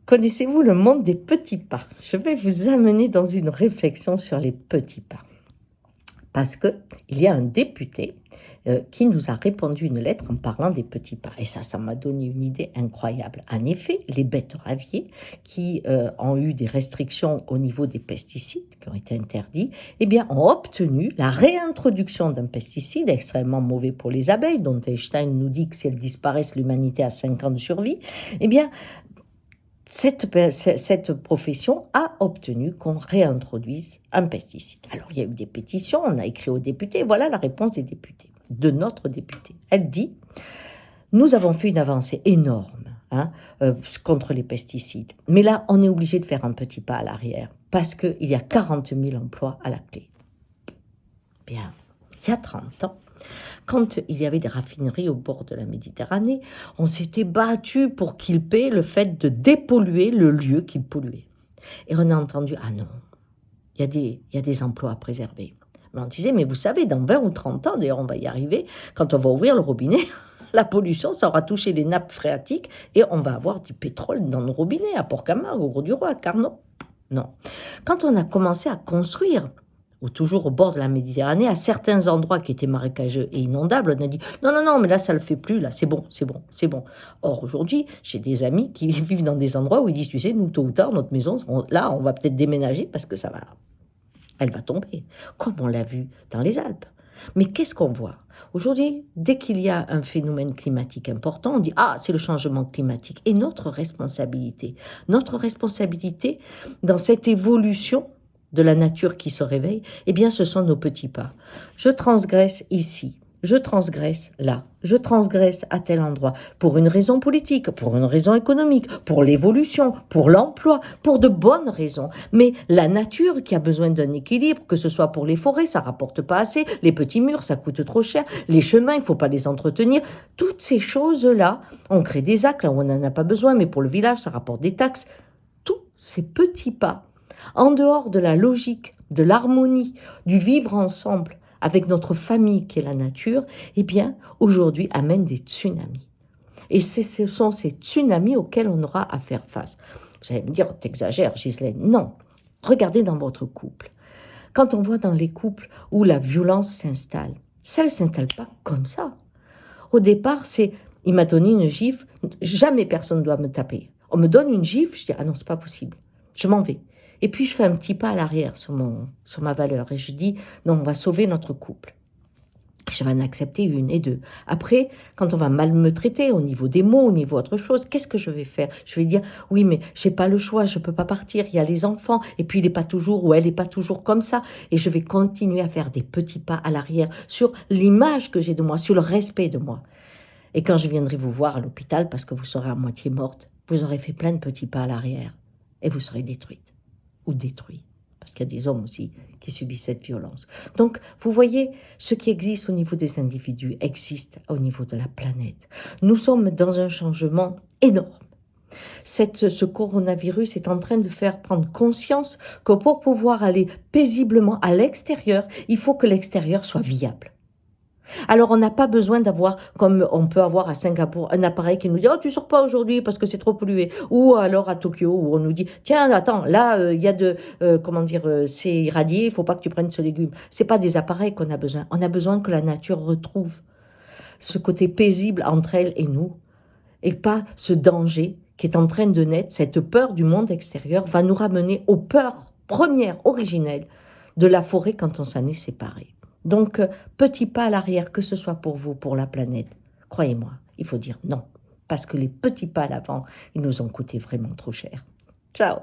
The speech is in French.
Connaissez-vous le monde des petits pas? Je vais vous amener dans une réflexion sur les petits pas. Parce qu'il y a un député qui nous a répondu une lettre en parlant des petits pas. Et ça m'a donné une idée incroyable. En effet, les bêtes raviers qui ont eu des restrictions au niveau des pesticides, qui ont été interdits, eh bien, ont obtenu la réintroduction d'un pesticide extrêmement mauvais pour les abeilles, dont Einstein nous dit que si elles disparaissent, l'humanité a 5 ans de survie. Eh bien, cette profession a obtenu qu'on réintroduise un pesticide. Alors, il y a eu des pétitions, on a écrit aux députés, voilà la réponse des députés, de notre député. Elle dit, nous avons fait une avancée énorme contre les pesticides, mais là, on est obligé de faire un petit pas à l'arrière, parce qu'il y a 40 000 emplois à la clé. Bien, il y a 30 ans, quand il y avait des raffineries au bord de la Méditerranée, on s'était battu pour qu'ils paient le fait de dépolluer le lieu qu'ils polluaient. Et on a entendu, ah non, il y a des emplois à préserver. Mais on disait, mais vous savez, dans 20 ou 30 ans, d'ailleurs on va y arriver, quand on va ouvrir le robinet, la pollution, ça aura touché les nappes phréatiques et on va avoir du pétrole dans nos robinets, à Port-Camargue, au Gros-du-Roi, à Carnot. Non. Quand on a commencé à construire, ou toujours au bord de la Méditerranée, à certains endroits qui étaient marécageux et inondables, on a dit non, mais là ça le fait plus, là c'est bon. Or aujourd'hui, j'ai des amis qui vivent dans des endroits où ils disent, tu sais, nous tôt ou tard, notre maison, là on va peut-être déménager parce que elle va tomber, comme on l'a vu dans les Alpes. Mais qu'est-ce qu'on voit? Aujourd'hui, dès qu'il y a un phénomène climatique important, on dit « Ah, c'est le changement climatique ». Et notre responsabilité dans cette évolution de la nature qui se réveille, eh bien, ce sont nos petits pas. Je transgresse ici, je transgresse là, je transgresse à tel endroit, pour une raison politique, pour une raison économique, pour l'évolution, pour l'emploi, pour de bonnes raisons. Mais la nature qui a besoin d'un équilibre, que ce soit pour les forêts, ça rapporte pas assez, les petits murs, ça coûte trop cher, les chemins, il faut pas les entretenir. Toutes ces choses-là, on crée des actes là où on n'en a pas besoin, mais pour le village, ça rapporte des taxes. Tous ces petits pas, en dehors de la logique, de l'harmonie, du vivre ensemble avec notre famille qui est la nature, eh bien, aujourd'hui, amènent des tsunamis. Et ce sont ces tsunamis auxquels on aura à faire face. Vous allez me dire, t'exagères, Ghislaine. Non. Regardez dans votre couple. Quand on voit dans les couples où la violence s'installe, ça ne s'installe pas comme ça. Au départ, il m'a donné une gifle, jamais personne ne doit me taper. On me donne une gifle, je dis, ah non, c'est pas possible. Je m'en vais. Et puis, je fais un petit pas à l'arrière sur ma valeur. Et je dis, non, on va sauver notre couple. Je vais en accepter une et deux. Après, quand on va mal me traiter au niveau des mots, au niveau autre chose, qu'est-ce que je vais faire? Je vais dire, oui, mais j'ai pas le choix, je peux pas partir, il y a les enfants, et puis il est pas toujours, ou elle est pas toujours comme ça. Et je vais continuer à faire des petits pas à l'arrière sur l'image que j'ai de moi, sur le respect de moi. Et quand je viendrai vous voir à l'hôpital, parce que vous serez à moitié morte, vous aurez fait plein de petits pas à l'arrière. Et vous serez détruite. Ou détruit, parce qu'il y a des hommes aussi qui subissent cette violence. Donc, vous voyez, ce qui existe au niveau des individus existe au niveau de la planète. Nous sommes dans un changement énorme. Ce coronavirus est en train de faire prendre conscience que pour pouvoir aller paisiblement à l'extérieur, il faut que l'extérieur soit viable. Alors, on n'a pas besoin d'avoir, comme on peut avoir à Singapour, un appareil qui nous dit « Oh, tu sors pas aujourd'hui parce que c'est trop pollué ». Ou alors à Tokyo, où on nous dit « Tiens, attends, là, il y a c'est irradié, il faut pas que tu prennes ce légume ». C'est pas des appareils qu'on a besoin. On a besoin que la nature retrouve ce côté paisible entre elle et nous. Et pas ce danger qui est en train de naître, cette peur du monde extérieur va nous ramener aux peurs premières, originelles de la forêt quand on s'en est séparé. Donc, petit pas à l'arrière, que ce soit pour vous, pour la planète, croyez-moi, il faut dire non. Parce que les petits pas à l'avant, ils nous ont coûté vraiment trop cher. Ciao!